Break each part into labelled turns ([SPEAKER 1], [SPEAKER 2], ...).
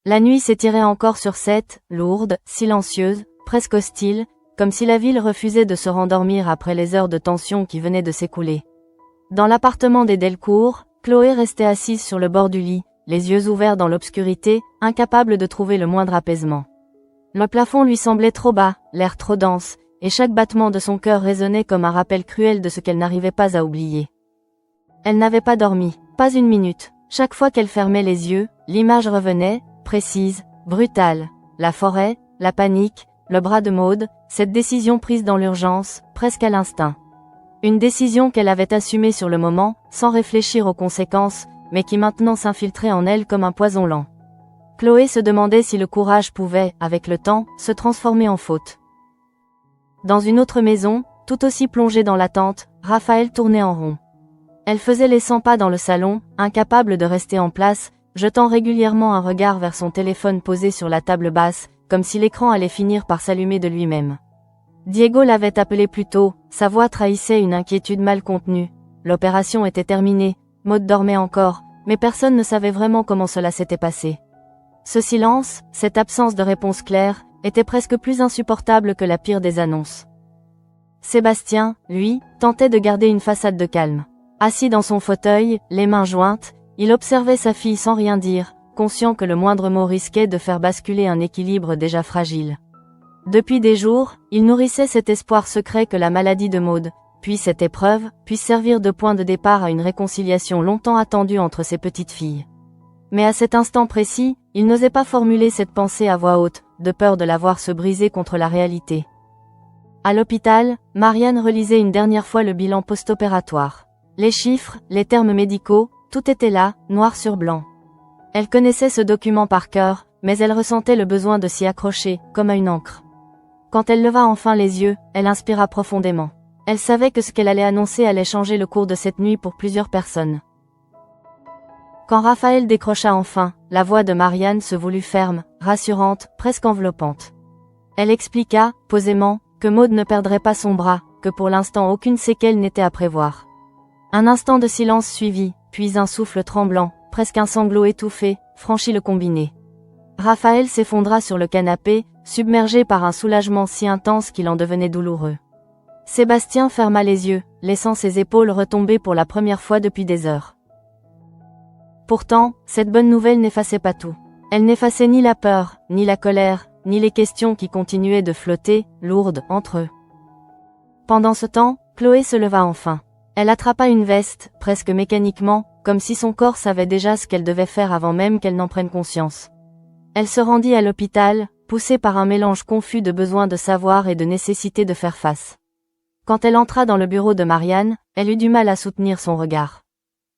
[SPEAKER 1] La nuit s'étirait encore sur Sète, lourde, silencieuse, presque hostile, comme si la ville refusait de se rendormir après les heures de tension qui venaient de s'écouler. Dans l'appartement des Delcourt, Chloé restait assise sur le bord du lit, les yeux ouverts dans l'obscurité, incapable de trouver le moindre apaisement. Le plafond lui semblait trop bas, l'air trop dense, et chaque battement de son cœur résonnait comme un rappel cruel de ce qu'elle n'arrivait pas à oublier. Elle n'avait pas dormi, pas une minute. Chaque fois qu'elle fermait les yeux, l'image revenait, précise, brutale. La forêt, la panique, le bras de Maud, cette décision prise dans l'urgence, presque à l'instinct. Une décision qu'elle avait assumée sur le moment, sans réfléchir aux conséquences, mais qui maintenant s'infiltrait en elle comme un poison lent. Chloé se demandait si le courage pouvait, avec le temps, se transformer en faute. Dans une autre maison, tout aussi plongée dans l'attente, Raphaël tournait en rond. Elle faisait les 100 pas dans le salon, incapable de rester en place, jetant régulièrement un regard vers son téléphone posé sur la table basse, comme si l'écran allait finir par s'allumer de lui-même. Diego l'avait appelé plus tôt, sa voix trahissait une inquiétude mal contenue. L'opération était terminée, Maud dormait encore, mais personne ne savait vraiment comment cela s'était passé. Ce silence, cette absence de réponse claire, était presque plus insupportable que la pire des annonces. Sébastien, lui, tentait de garder une façade de calme. Assis dans son fauteuil, les mains jointes, il observait sa fille sans rien dire, conscient que le moindre mot risquait de faire basculer un équilibre déjà fragile. Depuis des jours, il nourrissait cet espoir secret que la maladie de Maud, puis cette épreuve, puisse servir de point de départ à une réconciliation longtemps attendue entre ses petites filles. Mais à cet instant précis, il n'osait pas formuler cette pensée à voix haute, de peur de la voir se briser contre la réalité. À l'hôpital, Marianne relisait une dernière fois le bilan post-opératoire. Les chiffres, les termes médicaux, tout était là, noir sur blanc. Elle connaissait ce document par cœur, mais elle ressentait le besoin de s'y accrocher, comme à une encre. Quand elle leva enfin les yeux, elle inspira profondément. Elle savait que ce qu'elle allait annoncer allait changer le cours de cette nuit pour plusieurs personnes. Quand Raphaël décrocha enfin, la voix de Marianne se voulut ferme, rassurante, presque enveloppante. Elle expliqua, posément, que Maud ne perdrait pas son bras, que pour l'instant aucune séquelle n'était à prévoir. Un instant de silence suivit, puis un souffle tremblant, presque un sanglot étouffé, franchit le combiné. Raphaël s'effondra sur le canapé, submergé par un soulagement si intense qu'il en devenait douloureux. Sébastien ferma les yeux, laissant ses épaules retomber pour la première fois depuis des heures. Pourtant, cette bonne nouvelle n'effaçait pas tout. Elle n'effaçait ni la peur, ni la colère, ni les questions qui continuaient de flotter, lourdes, entre eux. Pendant ce temps, Chloé se leva enfin. Elle attrapa une veste, presque mécaniquement, comme si son corps savait déjà ce qu'elle devait faire avant même qu'elle n'en prenne conscience. Elle se rendit à l'hôpital, poussée par un mélange confus de besoin de savoir et de nécessité de faire face. Quand elle entra dans le bureau de Marianne, elle eut du mal à soutenir son regard.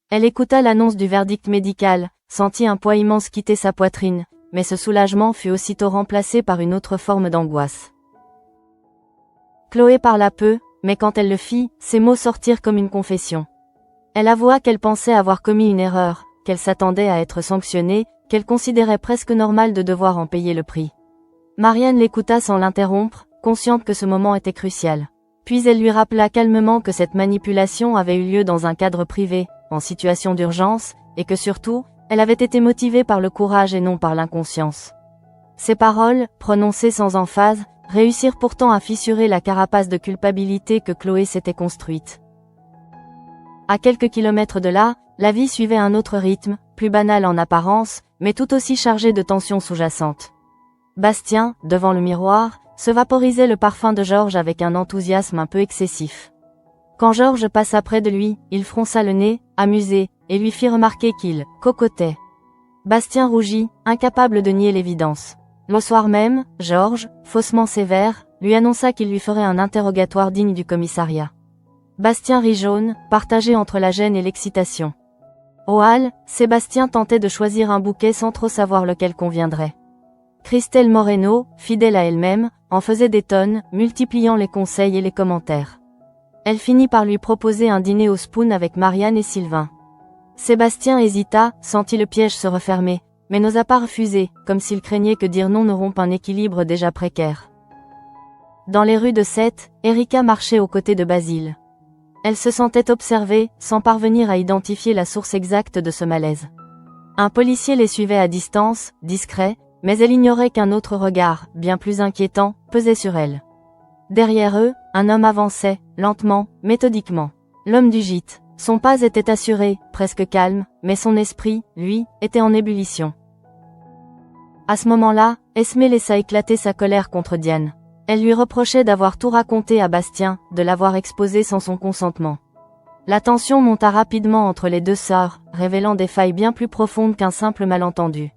[SPEAKER 1] Elle écouta l'annonce du verdict médical, sentit un poids immense quitter sa poitrine, mais ce soulagement fut aussitôt remplacé par une autre forme d'angoisse. Chloé parla peu, mais quand elle le fit, ses mots sortirent comme une confession. Elle avoua qu'elle pensait avoir commis une erreur, qu'elle s'attendait à être sanctionnée, qu'elle considérait presque normal de devoir en payer le prix. Marianne l'écouta sans l'interrompre, consciente que ce moment était crucial. Puis elle lui rappela calmement que cette manipulation avait eu lieu dans un cadre privé, en situation d'urgence, et que surtout, elle avait été motivée par le courage et non par l'inconscience. Ces paroles, prononcées sans emphase, réussirent pourtant à fissurer la carapace de culpabilité que Chloé s'était construite. À quelques kilomètres de là, la vie suivait un autre rythme, plus banal en apparence, mais tout aussi chargé de tensions sous-jacentes. Bastien, devant le miroir, se vaporisait le parfum de Georges avec un enthousiasme un peu excessif. Quand Georges passa près de lui, il fronça le nez, amusé, et lui fit remarquer qu'il cocotait. Bastien rougit, incapable de nier l'évidence. Le soir même, Georges, faussement sévère, lui annonça qu'il lui ferait un interrogatoire digne du commissariat. Bastien rit jaune, partagé entre la gêne et l'excitation. Au hall, Sébastien tentait de choisir un bouquet sans trop savoir lequel conviendrait. Christelle Moreno, fidèle à elle-même, en faisait des tonnes, multipliant les conseils et les commentaires. Elle finit par lui proposer un dîner au spoon avec Marianne et Sylvain. Sébastien hésita, sentit le piège se refermer, mais n'osa pas refuser, comme s'il craignait que dire non ne rompe un équilibre déjà précaire. Dans les rues de Sète, Erika marchait aux côtés de Basile. Elle se sentait observée, sans parvenir à identifier la source exacte de ce malaise. Un policier les suivait à distance, discret, mais elle ignorait qu'un autre regard, bien plus inquiétant, pesait sur elle. Derrière eux, un homme avançait, lentement, méthodiquement. L'homme du gîte. Son pas était assuré, presque calme, mais son esprit, lui, était en ébullition. À ce moment-là, Esmé laissa éclater sa colère contre Diane. Elle lui reprochait d'avoir tout raconté à Bastien, de l'avoir exposé sans son consentement. La tension monta rapidement entre les deux sœurs, révélant des failles bien plus profondes qu'un simple malentendu.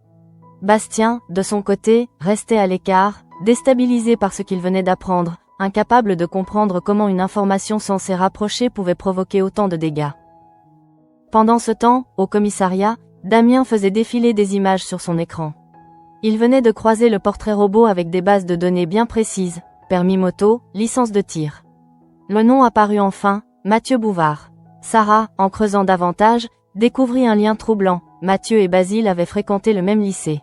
[SPEAKER 1] Bastien, de son côté, restait à l'écart, déstabilisé par ce qu'il venait d'apprendre, incapable de comprendre comment une information censée rapprocher pouvait provoquer autant de dégâts. Pendant ce temps, au commissariat, Damien faisait défiler des images sur son écran. Il venait de croiser le portrait robot avec des bases de données bien précises, permis moto, licence de tir. Le nom apparut enfin, Mathieu Bouvard. Sarah, en creusant davantage, découvrit un lien troublant. Mathieu et Basile avaient fréquenté le même lycée.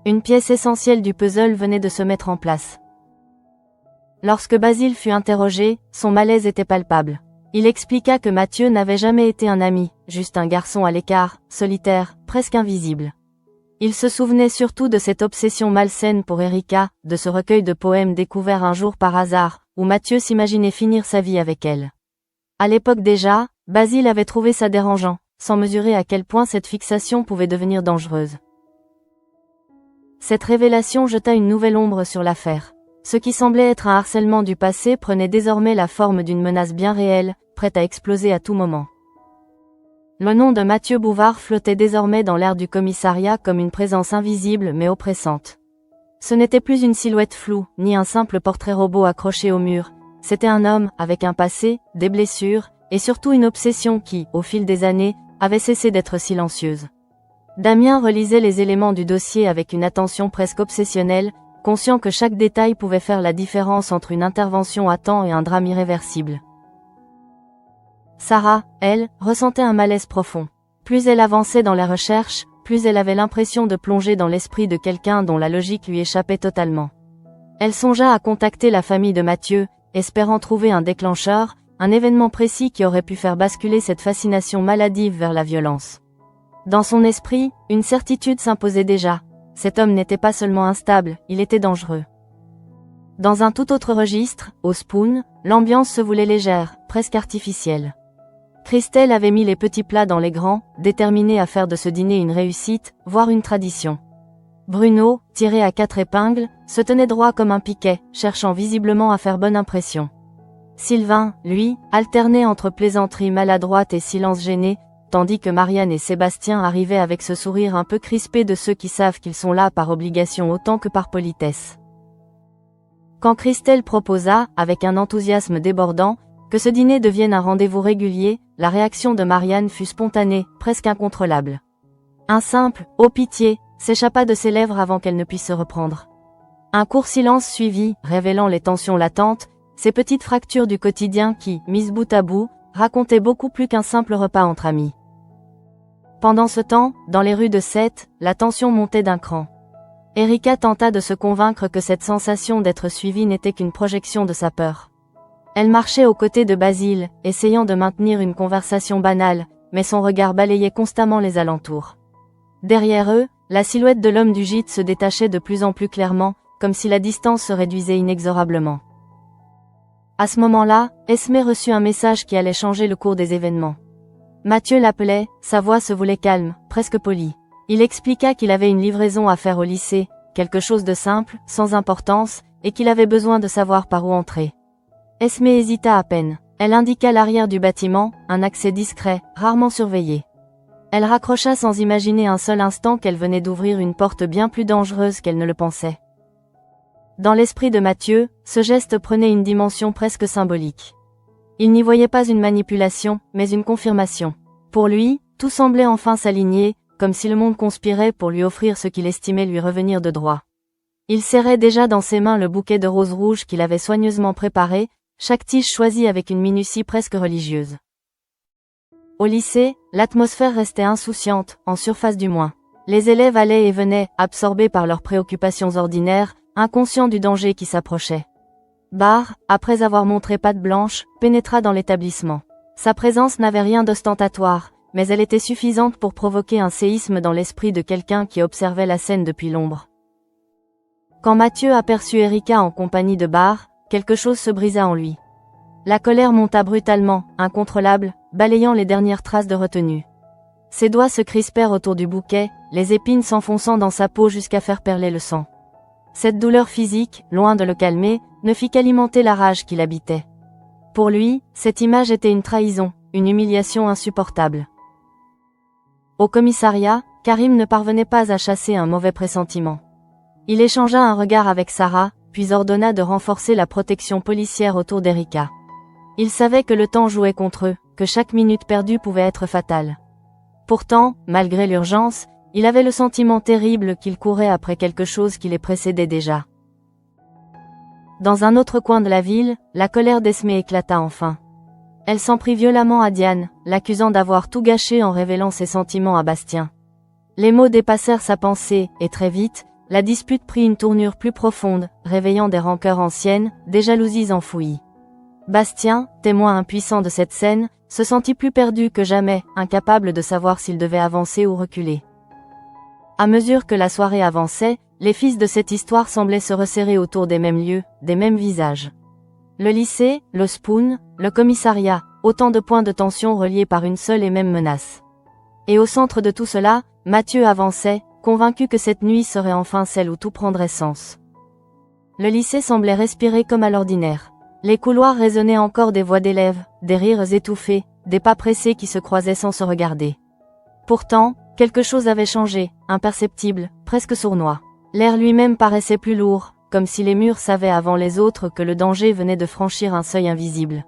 [SPEAKER 1] Une pièce essentielle du puzzle venait de se mettre en place. Lorsque Basile fut interrogé, son malaise était palpable. Il expliqua que Mathieu n'avait jamais été un ami, juste un garçon à l'écart, solitaire, presque invisible. Il se souvenait surtout de cette obsession malsaine pour Erika, de ce recueil de poèmes découvert un jour par hasard, où Mathieu s'imaginait finir sa vie avec elle. À l'époque déjà, Basile avait trouvé ça dérangeant, sans mesurer à quel point cette fixation pouvait devenir dangereuse. Cette révélation jeta une nouvelle ombre sur l'affaire. Ce qui semblait être un harcèlement du passé prenait désormais la forme d'une menace bien réelle, prête à exploser à tout moment. Le nom de Mathieu Bouvard flottait désormais dans l'air du commissariat comme une présence invisible mais oppressante. Ce n'était plus une silhouette floue, ni un simple portrait robot accroché au mur. C'était un homme, avec un passé, des blessures, et surtout une obsession qui, au fil des années, avait cessé d'être silencieuse. Damien relisait les éléments du dossier avec une attention presque obsessionnelle, conscient que chaque détail pouvait faire la différence entre une intervention à temps et un drame irréversible. Sarah, elle, ressentait un malaise profond. Plus elle avançait dans la recherche, plus elle avait l'impression de plonger dans l'esprit de quelqu'un dont la logique lui échappait totalement. Elle songea à contacter la famille de Mathieu, espérant trouver un déclencheur, un événement précis qui aurait pu faire basculer cette fascination maladive vers la violence. Dans son esprit, une certitude s'imposait déjà. Cet homme n'était pas seulement instable, il était dangereux. Dans un tout autre registre, au Spoon, l'ambiance se voulait légère, presque artificielle. Christelle avait mis les petits plats dans les grands, déterminée à faire de ce dîner une réussite, voire une tradition. Bruno, tiré à 4 épingles, se tenait droit comme un piquet, cherchant visiblement à faire bonne impression. Sylvain, lui, alternait entre plaisanteries maladroites et silence gêné, tandis que Marianne et Sébastien arrivaient avec ce sourire un peu crispé de ceux qui savent qu'ils sont là par obligation autant que par politesse. Quand Christelle proposa, avec un enthousiasme débordant, que ce dîner devienne un rendez-vous régulier, la réaction de Marianne fut spontanée, presque incontrôlable. Un simple « oh pitié » s'échappa de ses lèvres avant qu'elle ne puisse se reprendre. Un court silence suivit, révélant les tensions latentes, ces petites fractures du quotidien qui, mises bout à bout, racontaient beaucoup plus qu'un simple repas entre amis. Pendant ce temps, dans les rues de Sète, la tension montait d'un cran. Erika tenta de se convaincre que cette sensation d'être suivie n'était qu'une projection de sa peur. Elle marchait aux côtés de Basile, essayant de maintenir une conversation banale, mais son regard balayait constamment les alentours. Derrière eux, la silhouette de l'homme du gîte se détachait de plus en plus clairement, comme si la distance se réduisait inexorablement. À ce moment-là, Esmé reçut un message qui allait changer le cours des événements. Mathieu l'appelait, sa voix se voulait calme, presque polie. Il expliqua qu'il avait une livraison à faire au lycée, quelque chose de simple, sans importance, et qu'il avait besoin de savoir par où entrer. Esmé hésita à peine. Elle indiqua l'arrière du bâtiment, un accès discret, rarement surveillé. Elle raccrocha sans imaginer un seul instant qu'elle venait d'ouvrir une porte bien plus dangereuse qu'elle ne le pensait. Dans l'esprit de Mathieu, ce geste prenait une dimension presque symbolique. Il n'y voyait pas une manipulation, mais une confirmation. Pour lui, tout semblait enfin s'aligner, comme si le monde conspirait pour lui offrir ce qu'il estimait lui revenir de droit. Il serrait déjà dans ses mains le bouquet de roses rouges qu'il avait soigneusement préparé, chaque tige choisie avec une minutie presque religieuse. Au lycée, l'atmosphère restait insouciante, en surface du moins. Les élèves allaient et venaient, absorbés par leurs préoccupations ordinaires, inconscients du danger qui s'approchait. Barr, après avoir montré patte blanche, pénétra dans l'établissement. Sa présence n'avait rien d'ostentatoire, mais elle était suffisante pour provoquer un séisme dans l'esprit de quelqu'un qui observait la scène depuis l'ombre. Quand Mathieu aperçut Erika en compagnie de Barr, quelque chose se brisa en lui. La colère monta brutalement, incontrôlable, balayant les dernières traces de retenue. Ses doigts se crispèrent autour du bouquet, les épines s'enfonçant dans sa peau jusqu'à faire perler le sang. Cette douleur physique, loin de le calmer, ne fit qu'alimenter la rage qui l'habitait. Pour lui, cette image était une trahison, une humiliation insupportable. Au commissariat, Karim ne parvenait pas à chasser un mauvais pressentiment. Il échangea un regard avec Sarah, puis ordonna de renforcer la protection policière autour d'Erika. Il savait que le temps jouait contre eux, que chaque minute perdue pouvait être fatale. Pourtant, malgré l'urgence, il avait le sentiment terrible qu'il courait après quelque chose qui les précédait déjà. Dans un autre coin de la ville, la colère d'Esmé éclata enfin. Elle s'en prit violemment à Diane, l'accusant d'avoir tout gâché en révélant ses sentiments à Bastien. Les mots dépassèrent sa pensée, et très vite, la dispute prit une tournure plus profonde, réveillant des rancœurs anciennes, des jalousies enfouies. Bastien, témoin impuissant de cette scène, se sentit plus perdu que jamais, incapable de savoir s'il devait avancer ou reculer. À mesure que la soirée avançait, les fils de cette histoire semblaient se resserrer autour des mêmes lieux, des mêmes visages. Le lycée, le Spoon, le commissariat, autant de points de tension reliés par une seule et même menace. Et au centre de tout cela, Mathieu avançait, convaincu que cette nuit serait enfin celle où tout prendrait sens. Le lycée semblait respirer comme à l'ordinaire. Les couloirs résonnaient encore des voix d'élèves, des rires étouffés, des pas pressés qui se croisaient sans se regarder. Pourtant, quelque chose avait changé, imperceptible, presque sournois. L'air lui-même paraissait plus lourd, comme si les murs savaient avant les autres que le danger venait de franchir un seuil invisible.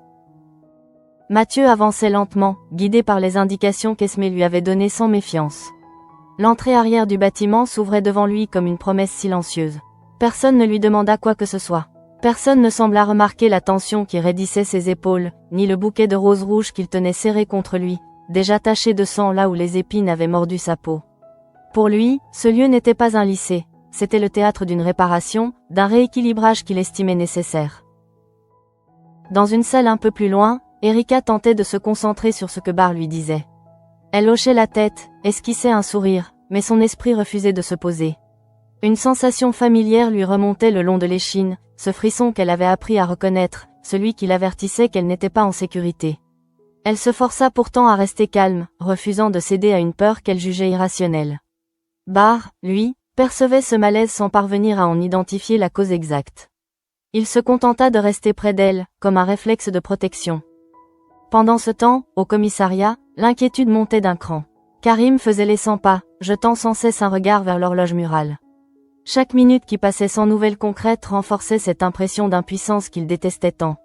[SPEAKER 1] Mathieu avançait lentement, guidé par les indications qu'Esmé lui avait données sans méfiance. L'entrée arrière du bâtiment s'ouvrait devant lui comme une promesse silencieuse. Personne ne lui demanda quoi que ce soit. Personne ne sembla remarquer la tension qui raidissait ses épaules, ni le bouquet de roses rouges qu'il tenait serré contre lui, déjà taché de sang là où les épines avaient mordu sa peau. Pour lui, ce lieu n'était pas un lycée, c'était le théâtre d'une réparation, d'un rééquilibrage qu'il estimait nécessaire. Dans une salle un peu plus loin, Erika tentait de se concentrer sur ce que Barr lui disait. Elle hochait la tête, esquissait un sourire, mais son esprit refusait de se poser. Une sensation familière lui remontait le long de l'échine, ce frisson qu'elle avait appris à reconnaître, celui qui l'avertissait qu'elle n'était pas en sécurité. Elle se força pourtant à rester calme, refusant de céder à une peur qu'elle jugeait irrationnelle. Barr, lui, percevait ce malaise sans parvenir à en identifier la cause exacte. Il se contenta de rester près d'elle, comme un réflexe de protection. Pendant ce temps, au commissariat, l'inquiétude montait d'un cran. Karim faisait les 100 pas, jetant sans cesse un regard vers l'horloge murale. Chaque minute qui passait sans nouvelles concrètes renforçait cette impression d'impuissance qu'il détestait tant.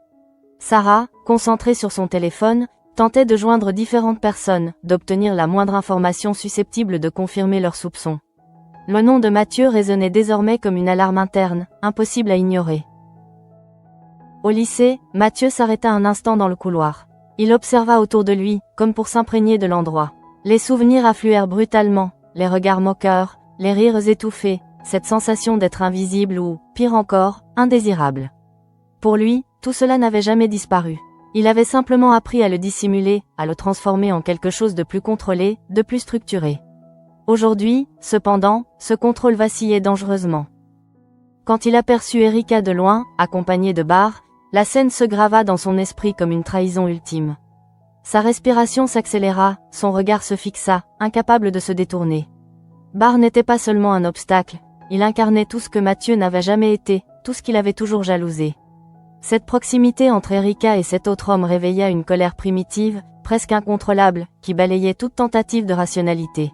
[SPEAKER 1] Sarah, concentrée sur son téléphone, tentait de joindre différentes personnes, d'obtenir la moindre information susceptible de confirmer leurs soupçons. Le nom de Mathieu résonnait désormais comme une alarme interne, impossible à ignorer. Au lycée, Mathieu s'arrêta un instant dans le couloir. Il observa autour de lui, comme pour s'imprégner de l'endroit. Les souvenirs affluèrent brutalement, les regards moqueurs, les rires étouffés, cette sensation d'être invisible ou, pire encore, indésirable. Pour lui, tout cela n'avait jamais disparu. Il avait simplement appris à le dissimuler, à le transformer en quelque chose de plus contrôlé, de plus structuré. Aujourd'hui, cependant, ce contrôle vacillait dangereusement. Quand il aperçut Erika de loin, accompagnée de Barr, la scène se grava dans son esprit comme une trahison ultime. Sa respiration s'accéléra, son regard se fixa, incapable de se détourner. Barr n'était pas seulement un obstacle, il incarnait tout ce que Mathieu n'avait jamais été, tout ce qu'il avait toujours jalousé. Cette proximité entre Erika et cet autre homme réveilla une colère primitive, presque incontrôlable, qui balayait toute tentative de rationalité.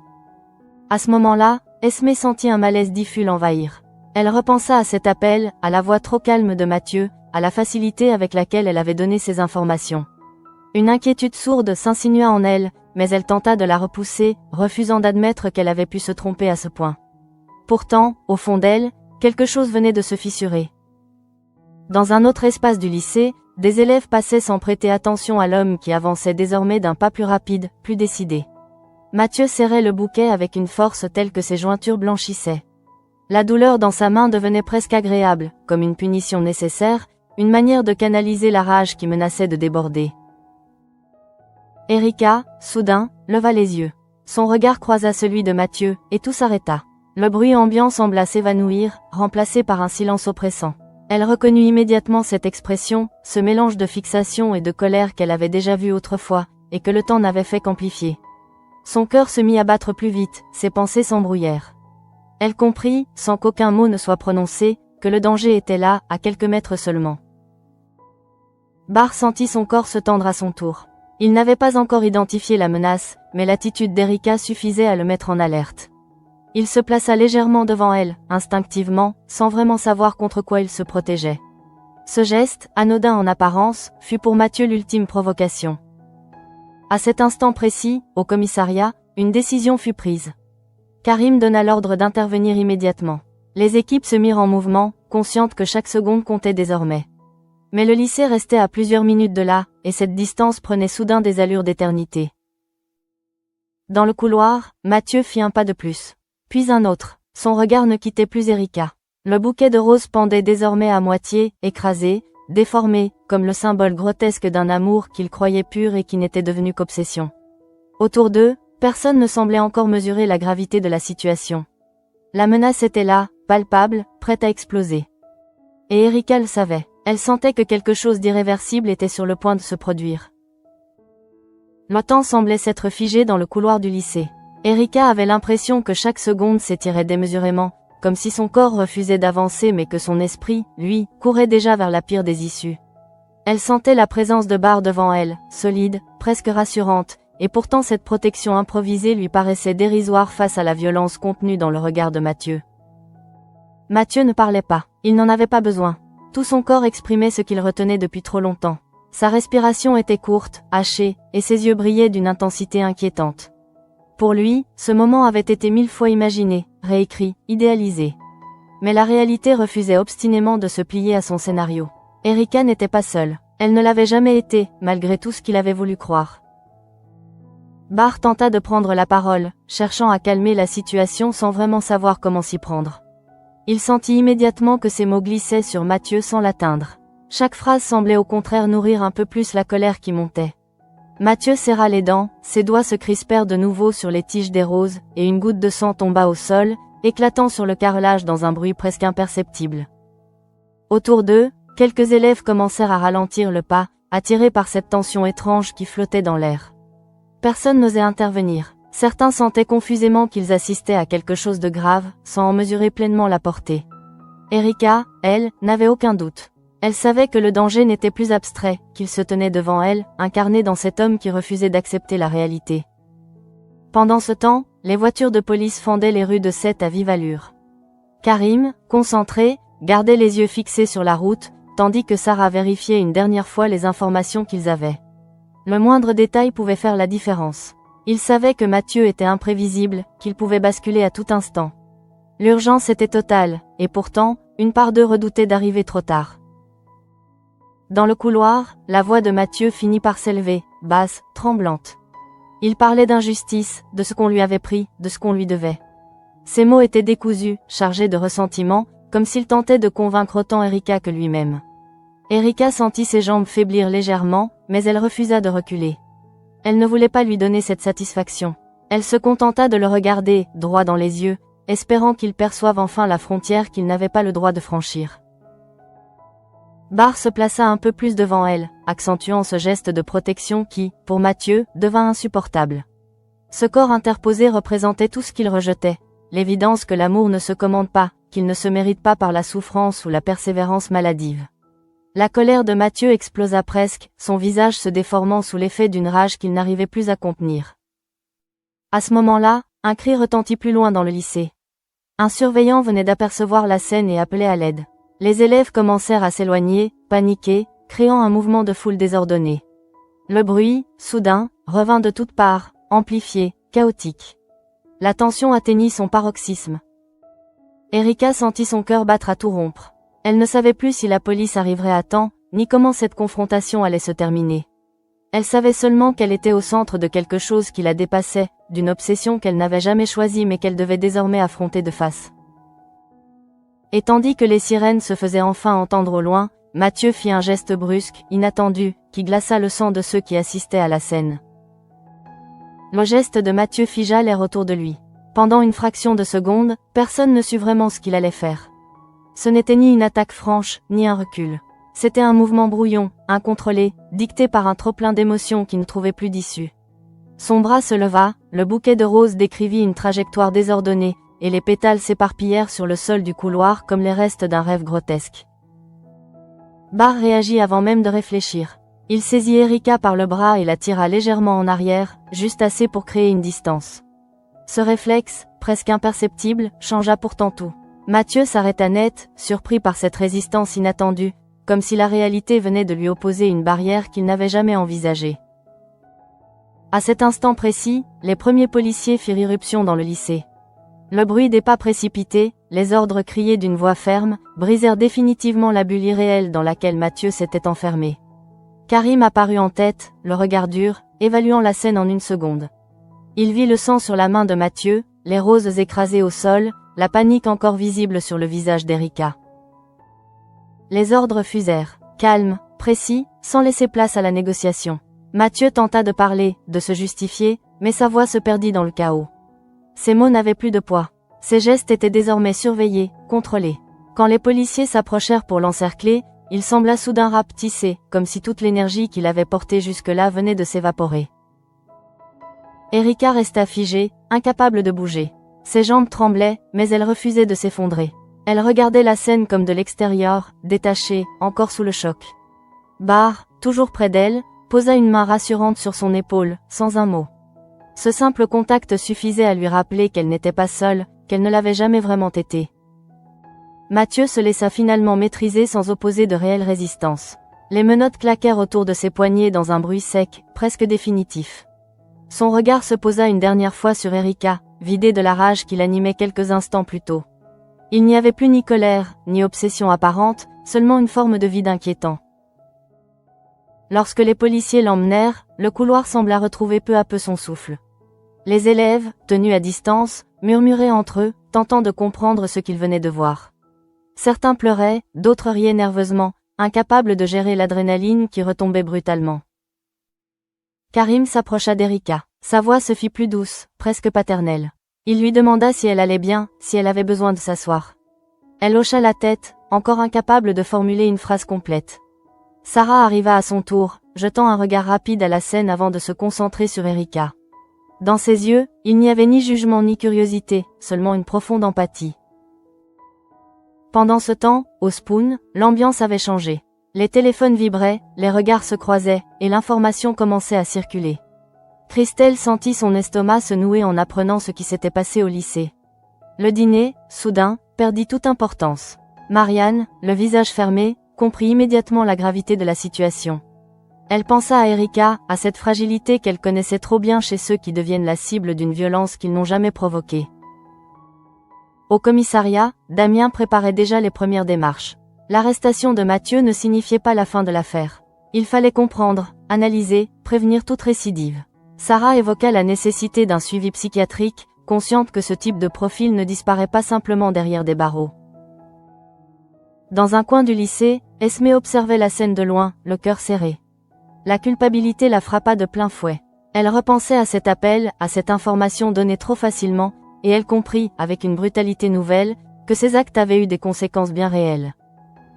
[SPEAKER 1] À ce moment-là, Esmé sentit un malaise diffus l'envahir. Elle repensa à cet appel, à la voix trop calme de Mathieu, à la facilité avec laquelle elle avait donné ses informations. Une inquiétude sourde s'insinua en elle, mais elle tenta de la repousser, refusant d'admettre qu'elle avait pu se tromper à ce point. Pourtant, au fond d'elle, quelque chose venait de se fissurer. Dans un autre espace du lycée, des élèves passaient sans prêter attention à l'homme qui avançait désormais d'un pas plus rapide, plus décidé. Mathieu serrait le bouquet avec une force telle que ses jointures blanchissaient. La douleur dans sa main devenait presque agréable, comme une punition nécessaire, une manière de canaliser la rage qui menaçait de déborder. Erika, soudain, leva les yeux. Son regard croisa celui de Mathieu, et tout s'arrêta. Le bruit ambiant sembla s'évanouir, remplacé par un silence oppressant. Elle reconnut immédiatement cette expression, ce mélange de fixation et de colère qu'elle avait déjà vu autrefois, et que le temps n'avait fait qu'amplifier. Son cœur se mit à battre plus vite, ses pensées s'embrouillèrent. Elle comprit, sans qu'aucun mot ne soit prononcé, que le danger était là, à quelques mètres seulement. Barr sentit son corps se tendre à son tour. Il n'avait pas encore identifié la menace, mais l'attitude d'Erika suffisait à le mettre en alerte. Il se plaça légèrement devant elle, instinctivement, sans vraiment savoir contre quoi il se protégeait. Ce geste, anodin en apparence, fut pour Mathieu l'ultime provocation. À cet instant précis, au commissariat, une décision fut prise. Karim donna l'ordre d'intervenir immédiatement. Les équipes se mirent en mouvement, conscientes que chaque seconde comptait désormais. Mais le lycée restait à plusieurs minutes de là, et cette distance prenait soudain des allures d'éternité. Dans le couloir, Mathieu fit un pas de plus. Puis un autre. Son regard ne quittait plus Erika. Le bouquet de roses pendait désormais à moitié, écrasé, déformé, comme le symbole grotesque d'un amour qu'il croyait pur et qui n'était devenu qu'obsession. Autour d'eux, personne ne semblait encore mesurer la gravité de la situation. La menace était là, palpable, prête à exploser. Et Erika le savait. Elle sentait que quelque chose d'irréversible était sur le point de se produire. Le temps semblait s'être figé dans le couloir du lycée. Erika avait l'impression que chaque seconde s'étirait démesurément, comme si son corps refusait d'avancer mais que son esprit, lui, courait déjà vers la pire des issues. Elle sentait la présence de Barr devant elle, solide, presque rassurante, et pourtant cette protection improvisée lui paraissait dérisoire face à la violence contenue dans le regard de Mathieu. Mathieu ne parlait pas, il n'en avait pas besoin. Tout son corps exprimait ce qu'il retenait depuis trop longtemps. Sa respiration était courte, hachée, et ses yeux brillaient d'une intensité inquiétante. Pour lui, ce moment avait été 1000 fois imaginé, réécrit, idéalisé. Mais la réalité refusait obstinément de se plier à son scénario. Erika n'était pas seule. Elle ne l'avait jamais été, malgré tout ce qu'il avait voulu croire. Barr tenta de prendre la parole, cherchant à calmer la situation sans vraiment savoir comment s'y prendre. Il sentit immédiatement que ses mots glissaient sur Mathieu sans l'atteindre. Chaque phrase semblait au contraire nourrir un peu plus la colère qui montait. Mathieu serra les dents, ses doigts se crispèrent de nouveau sur les tiges des roses, et une goutte de sang tomba au sol, éclatant sur le carrelage dans un bruit presque imperceptible. Autour d'eux, quelques élèves commencèrent à ralentir le pas, attirés par cette tension étrange qui flottait dans l'air. Personne n'osait intervenir. Certains sentaient confusément qu'ils assistaient à quelque chose de grave, sans en mesurer pleinement la portée. Erika, elle, n'avait aucun doute. Elle savait que le danger n'était plus abstrait, qu'il se tenait devant elle, incarné dans cet homme qui refusait d'accepter la réalité. Pendant ce temps, les voitures de police fendaient les rues de Sète à vive allure. Karim, concentré, gardait les yeux fixés sur la route, tandis que Sarah vérifiait une dernière fois les informations qu'ils avaient. Le moindre détail pouvait faire la différence. Il savait que Mathieu était imprévisible, qu'il pouvait basculer à tout instant. L'urgence était totale, et pourtant, une part d'eux redoutait d'arriver trop tard. Dans le couloir, la voix de Mathieu finit par s'élever, basse, tremblante. Il parlait d'injustice, de ce qu'on lui avait pris, de ce qu'on lui devait. Ses mots étaient décousus, chargés de ressentiment, comme s'il tentait de convaincre autant Erika que lui-même. Erika sentit ses jambes faiblir légèrement, mais elle refusa de reculer. Elle ne voulait pas lui donner cette satisfaction. Elle se contenta de le regarder, droit dans les yeux, espérant qu'il perçoive enfin la frontière qu'il n'avait pas le droit de franchir. Barr se plaça un peu plus devant elle, accentuant ce geste de protection qui, pour Mathieu, devint insupportable. Ce corps interposé représentait tout ce qu'il rejetait, l'évidence que l'amour ne se commande pas, qu'il ne se mérite pas par la souffrance ou la persévérance maladive. La colère de Mathieu explosa presque, son visage se déformant sous l'effet d'une rage qu'il n'arrivait plus à contenir. À ce moment-là, un cri retentit plus loin dans le lycée. Un surveillant venait d'apercevoir la scène et appelait à l'aide. Les élèves commencèrent à s'éloigner, paniqués, créant un mouvement de foule désordonné. Le bruit, soudain, revint de toutes parts, amplifié, chaotique. La tension atteignit son paroxysme. Erika sentit son cœur battre à tout rompre. Elle ne savait plus si la police arriverait à temps, ni comment cette confrontation allait se terminer. Elle savait seulement qu'elle était au centre de quelque chose qui la dépassait, d'une obsession qu'elle n'avait jamais choisie mais qu'elle devait désormais affronter de face. Et tandis que les sirènes se faisaient enfin entendre au loin, Mathieu fit un geste brusque, inattendu, qui glaça le sang de ceux qui assistaient à la scène. Le geste de Mathieu figea l'air autour de lui. Pendant une fraction de seconde, personne ne sut vraiment ce qu'il allait faire. Ce n'était ni une attaque franche, ni un recul. C'était un mouvement brouillon, incontrôlé, dicté par un trop-plein d'émotions qui ne trouvait plus d'issue. Son bras se leva, le bouquet de roses décrivit une trajectoire désordonnée, et les pétales s'éparpillèrent sur le sol du couloir comme les restes d'un rêve grotesque. Barr réagit avant même de réfléchir. Il saisit Erika par le bras et la tira légèrement en arrière, juste assez pour créer une distance. Ce réflexe, presque imperceptible, changea pourtant tout. Mathieu s'arrêta net, surpris par cette résistance inattendue, comme si la réalité venait de lui opposer une barrière qu'il n'avait jamais envisagée. À cet instant précis, les premiers policiers firent irruption dans le lycée. Le bruit des pas précipités, les ordres criés d'une voix ferme, brisèrent définitivement la bulle irréelle dans laquelle Mathieu s'était enfermé. Karim apparut en tête, le regard dur, évaluant la scène en une seconde. Il vit le sang sur la main de Mathieu, les roses écrasées au sol, la panique encore visible sur le visage d'Erika. Les ordres fusèrent, calmes, précis, sans laisser place à la négociation. Mathieu tenta de parler, de se justifier, mais sa voix se perdit dans le chaos. Ses mots n'avaient plus de poids. Ses gestes étaient désormais surveillés, contrôlés. Quand les policiers s'approchèrent pour l'encercler, il sembla soudain rapetisser, comme si toute l'énergie qu'il avait portée jusque-là venait de s'évaporer. Erika resta figée, incapable de bouger. Ses jambes tremblaient, mais elle refusait de s'effondrer. Elle regardait la scène comme de l'extérieur, détachée, encore sous le choc. Barr, toujours près d'elle, posa une main rassurante sur son épaule, sans un mot. Ce simple contact suffisait à lui rappeler qu'elle n'était pas seule, qu'elle ne l'avait jamais vraiment été. Mathieu se laissa finalement maîtriser sans opposer de réelle résistance. Les menottes claquèrent autour de ses poignets dans un bruit sec, presque définitif. Son regard se posa une dernière fois sur Erika, vidé de la rage qui l'animait quelques instants plus tôt. Il n'y avait plus ni colère, ni obsession apparente, seulement une forme de vide inquiétant. Lorsque les policiers l'emmenèrent, le couloir sembla retrouver peu à peu son souffle. Les élèves, tenus à distance, murmuraient entre eux, tentant de comprendre ce qu'ils venaient de voir. Certains pleuraient, d'autres riaient nerveusement, incapables de gérer l'adrénaline qui retombait brutalement. Karim s'approcha d'Erika. Sa voix se fit plus douce, presque paternelle. Il lui demanda si elle allait bien, si elle avait besoin de s'asseoir. Elle hocha la tête, encore incapable de formuler une phrase complète. Sarah arriva à son tour, jetant un regard rapide à la scène avant de se concentrer sur Erika. Dans ses yeux, il n'y avait ni jugement ni curiosité, seulement une profonde empathie. Pendant ce temps, au Spoon, l'ambiance avait changé. Les téléphones vibraient, les regards se croisaient, et l'information commençait à circuler. Christelle sentit son estomac se nouer en apprenant ce qui s'était passé au lycée. Le dîner, soudain, perdit toute importance. Marianne, le visage fermé, comprit immédiatement la gravité de la situation. Elle pensa à Erika, à cette fragilité qu'elle connaissait trop bien chez ceux qui deviennent la cible d'une violence qu'ils n'ont jamais provoquée. Au commissariat, Damien préparait déjà les premières démarches. L'arrestation de Mathieu ne signifiait pas la fin de l'affaire. Il fallait comprendre, analyser, prévenir toute récidive. Sarah évoqua la nécessité d'un suivi psychiatrique, consciente que ce type de profil ne disparaît pas simplement derrière des barreaux. Dans un coin du lycée, Esmé observait la scène de loin, le cœur serré. La culpabilité la frappa de plein fouet. Elle repensait à cet appel, à cette information donnée trop facilement, et elle comprit, avec une brutalité nouvelle, que ces actes avaient eu des conséquences bien réelles.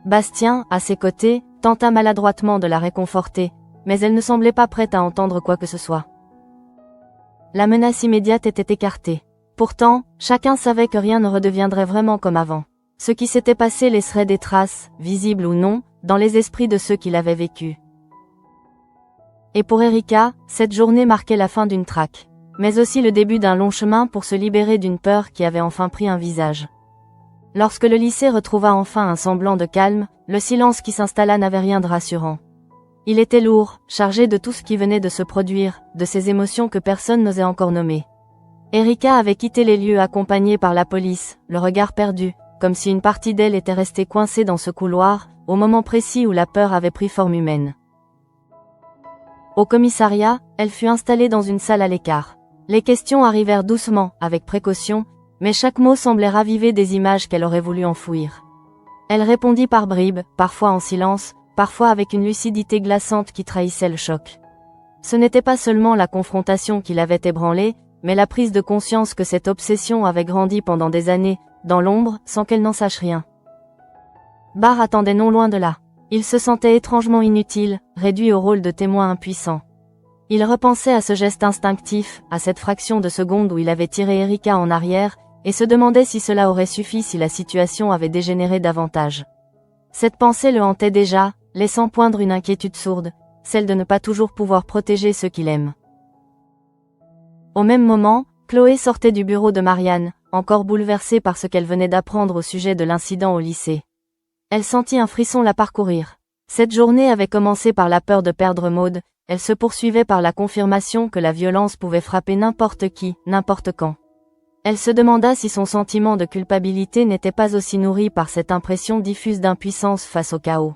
[SPEAKER 1] Bastien, à ses côtés, tenta maladroitement de la réconforter, mais elle ne semblait pas prête à entendre quoi que ce soit. La menace immédiate était écartée. Pourtant, chacun savait que rien ne redeviendrait vraiment comme avant. Ce qui s'était passé laisserait des traces, visibles ou non, dans les esprits de ceux qui l'avaient vécu. Et pour Erika, cette journée marquait la fin d'une traque, mais aussi le début d'un long chemin pour se libérer d'une peur qui avait enfin pris un visage. Lorsque le lycée retrouva enfin un semblant de calme, le silence qui s'installa n'avait rien de rassurant. Il était lourd, chargé de tout ce qui venait de se produire, de ces émotions que personne n'osait encore nommer. Erika avait quitté les lieux accompagnée par la police, le regard perdu, comme si une partie d'elle était restée coincée dans ce couloir, au moment précis où la peur avait pris forme humaine. Au commissariat, elle fut installée dans une salle à l'écart. Les questions arrivèrent doucement, avec précaution, mais chaque mot semblait raviver des images qu'elle aurait voulu enfouir. Elle répondit par bribes, parfois en silence, parfois avec une lucidité glaçante qui trahissait le choc. Ce n'était pas seulement la confrontation qui l'avait ébranlé, mais la prise de conscience que cette obsession avait grandi pendant des années, dans l'ombre, sans qu'elle n'en sache rien. Barr attendait non loin de là. Il se sentait étrangement inutile, réduit au rôle de témoin impuissant. Il repensait à ce geste instinctif, à cette fraction de seconde où il avait tiré Erika en arrière, et se demandait si cela aurait suffi si la situation avait dégénéré davantage. Cette pensée le hantait déjà, laissant poindre une inquiétude sourde, celle de ne pas toujours pouvoir protéger ceux qu'il aime. Au même moment, Chloé sortait du bureau de Marianne, encore bouleversée par ce qu'elle venait d'apprendre au sujet de l'incident au lycée. Elle sentit un frisson la parcourir. Cette journée avait commencé par la peur de perdre Maud, elle se poursuivait par la confirmation que la violence pouvait frapper n'importe qui, n'importe quand. Elle se demanda si son sentiment de culpabilité n'était pas aussi nourri par cette impression diffuse d'impuissance face au chaos.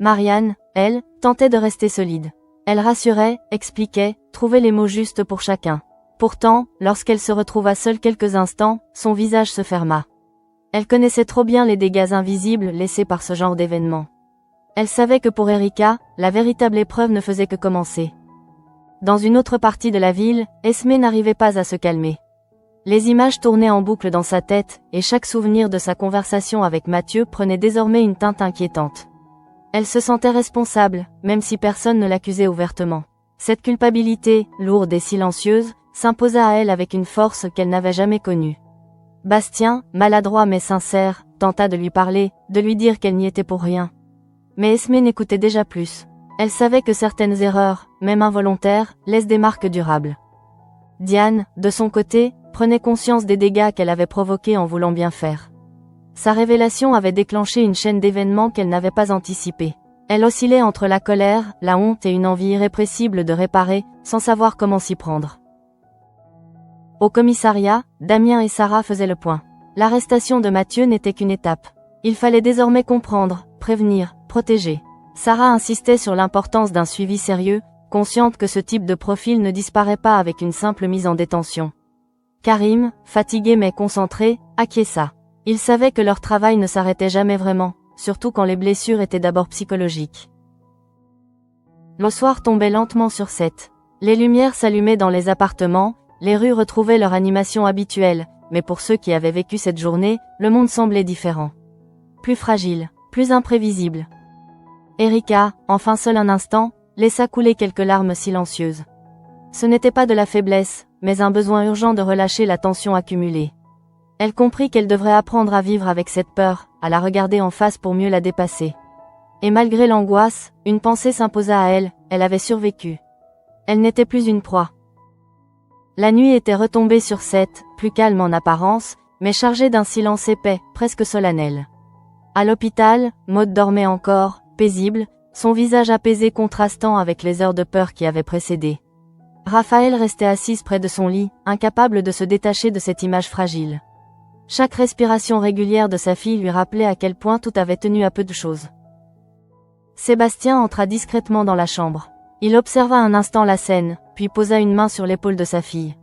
[SPEAKER 1] Marianne, elle, tentait de rester solide. Elle rassurait, expliquait, trouvait les mots justes pour chacun. Pourtant, lorsqu'elle se retrouva seule quelques instants, son visage se ferma. Elle connaissait trop bien les dégâts invisibles laissés par ce genre d'événement. Elle savait que pour Erika, la véritable épreuve ne faisait que commencer. Dans une autre partie de la ville, Esmé n'arrivait pas à se calmer. Les images tournaient en boucle dans sa tête, et chaque souvenir de sa conversation avec Mathieu prenait désormais une teinte inquiétante. Elle se sentait responsable, même si personne ne l'accusait ouvertement. Cette culpabilité, lourde et silencieuse, s'imposa à elle avec une force qu'elle n'avait jamais connue. Bastien, maladroit mais sincère, tenta de lui parler, de lui dire qu'elle n'y était pour rien. Mais Esmé n'écoutait déjà plus. Elle savait que certaines erreurs, même involontaires, laissent des marques durables. Diane, de son côté, prenait conscience des dégâts qu'elle avait provoqués en voulant bien faire. Sa révélation avait déclenché une chaîne d'événements qu'elle n'avait pas anticipés. Elle oscillait entre la colère, la honte et une envie irrépressible de réparer, sans savoir comment s'y prendre. Au commissariat, Damien et Sarah faisaient le point. L'arrestation de Mathieu n'était qu'une étape. Il fallait désormais comprendre, prévenir, protéger. Sarah insistait sur l'importance d'un suivi sérieux, consciente que ce type de profil ne disparaît pas avec une simple mise en détention. Karim, fatigué mais concentré, acquiesça. Il savait que leur travail ne s'arrêtait jamais vraiment, surtout quand les blessures étaient d'abord psychologiques. Le soir tombait lentement sur 7. Les lumières s'allumaient dans les appartements, les rues retrouvaient leur animation habituelle, mais pour ceux qui avaient vécu cette journée, le monde semblait différent. Plus fragile, plus imprévisible. Erika, enfin seule un instant, laissa couler quelques larmes silencieuses. Ce n'était pas de la faiblesse, mais un besoin urgent de relâcher la tension accumulée. Elle comprit qu'elle devrait apprendre à vivre avec cette peur, à la regarder en face pour mieux la dépasser. Et malgré l'angoisse, une pensée s'imposa à elle, elle avait survécu. Elle n'était plus une proie. La nuit était retombée sur 7, plus calme en apparence, mais chargée d'un silence épais, presque solennel. À l'hôpital, Maud dormait encore, paisible, son visage apaisé contrastant avec les heures de peur qui avaient précédé. Raphaël restait assise près de son lit, incapable de se détacher de cette image fragile. Chaque respiration régulière de sa fille lui rappelait à quel point tout avait tenu à peu de choses. Sébastien entra discrètement dans la chambre. Il observa un instant la scène, puis posa une main sur l'épaule de sa fille.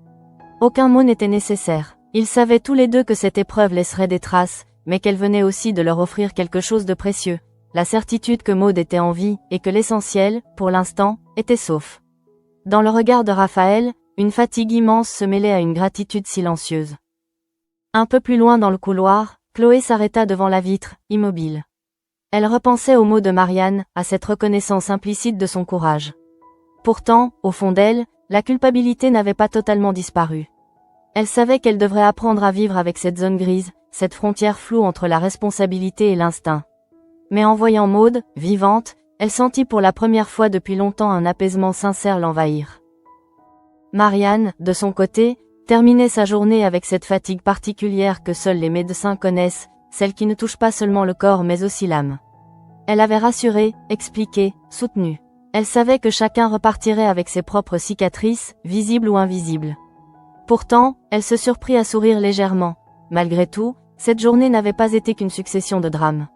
[SPEAKER 1] Aucun mot n'était nécessaire. Ils savaient tous les deux que cette épreuve laisserait des traces, mais qu'elle venait aussi de leur offrir quelque chose de précieux. La certitude que Maud était en vie, et que l'essentiel, pour l'instant, était sauf. Dans le regard de Raphaël, une fatigue immense se mêlait à une gratitude silencieuse. Un peu plus loin dans le couloir, Chloé s'arrêta devant la vitre, immobile. Elle repensait aux mots de Marianne, à cette reconnaissance implicite de son courage. Pourtant, au fond d'elle, la culpabilité n'avait pas totalement disparu. Elle savait qu'elle devrait apprendre à vivre avec cette zone grise, cette frontière floue entre la responsabilité et l'instinct. Mais en voyant Maud, vivante, elle sentit pour la première fois depuis longtemps un apaisement sincère l'envahir. Marianne, de son côté, terminait sa journée avec cette fatigue particulière que seuls les médecins connaissent, celle qui ne touche pas seulement le corps mais aussi l'âme. Elle avait rassuré, expliqué, soutenu. Elle savait que chacun repartirait avec ses propres cicatrices, visibles ou invisibles. Pourtant, elle se surprit à sourire légèrement. Malgré tout, cette journée n'avait pas été qu'une succession de drames.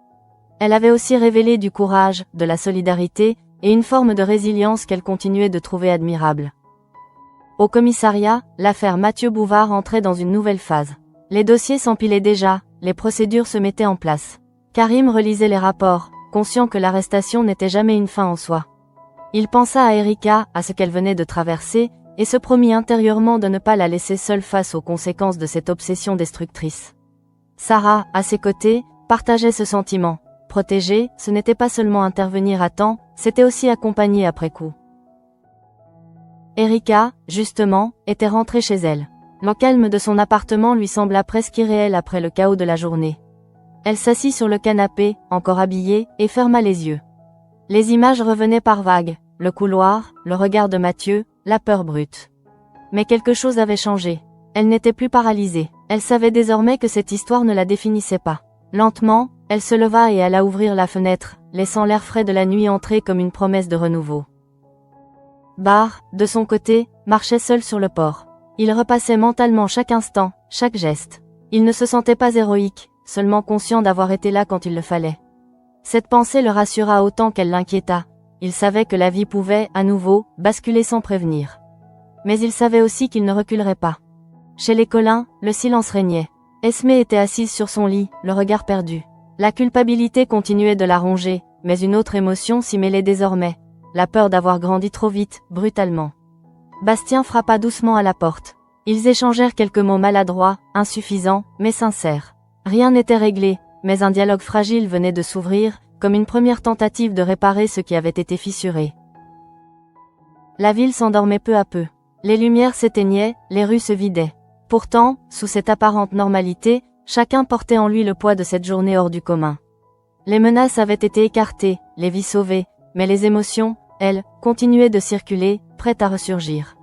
[SPEAKER 1] Elle avait aussi révélé du courage, de la solidarité, et une forme de résilience qu'elle continuait de trouver admirable. Au commissariat, l'affaire Mathieu Bouvard entrait dans une nouvelle phase. Les dossiers s'empilaient déjà, les procédures se mettaient en place. Karim relisait les rapports, conscient que l'arrestation n'était jamais une fin en soi. Il pensa à Erika, à ce qu'elle venait de traverser, et se promit intérieurement de ne pas la laisser seule face aux conséquences de cette obsession destructrice. Sarah, à ses côtés, partageait ce sentiment. Protéger, ce n'était pas seulement intervenir à temps, c'était aussi accompagner après coup. Erika, justement, était rentrée chez elle. Le calme de son appartement lui sembla presque irréel après le chaos de la journée. Elle s'assit sur le canapé, encore habillée, et ferma les yeux. Les images revenaient par vagues, le couloir, le regard de Mathieu, la peur brute. Mais quelque chose avait changé. Elle n'était plus paralysée. Elle savait désormais que cette histoire ne la définissait pas. Lentement, elle se leva et alla ouvrir la fenêtre, laissant l'air frais de la nuit entrer comme une promesse de renouveau. Bar, de son côté, marchait seul sur le port. Il repassait mentalement chaque instant, chaque geste. Il ne se sentait pas héroïque, seulement conscient d'avoir été là quand il le fallait. Cette pensée le rassura autant qu'elle l'inquiéta. Il savait que la vie pouvait, à nouveau, basculer sans prévenir. Mais il savait aussi qu'il ne reculerait pas. Chez les Collin, le silence régnait. Esmé était assise sur son lit, le regard perdu. La culpabilité continuait de la ronger, mais une autre émotion s'y mêlait désormais. La peur d'avoir grandi trop vite, brutalement. Bastien frappa doucement à la porte. Ils échangèrent quelques mots maladroits, insuffisants, mais sincères. Rien n'était réglé, mais un dialogue fragile venait de s'ouvrir, comme une première tentative de réparer ce qui avait été fissuré. La ville s'endormait peu à peu. Les lumières s'éteignaient, les rues se vidaient. Pourtant, sous cette apparente normalité, chacun portait en lui le poids de cette journée hors du commun. Les menaces avaient été écartées, les vies sauvées, mais les émotions, elles, continuaient de circuler, prêtes à ressurgir.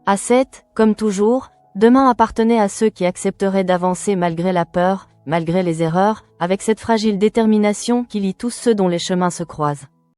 [SPEAKER 1] A7, comme toujours, demain appartenait à ceux qui accepteraient d'avancer malgré la peur, malgré les erreurs, avec cette fragile détermination qui lie tous ceux dont les chemins se croisent.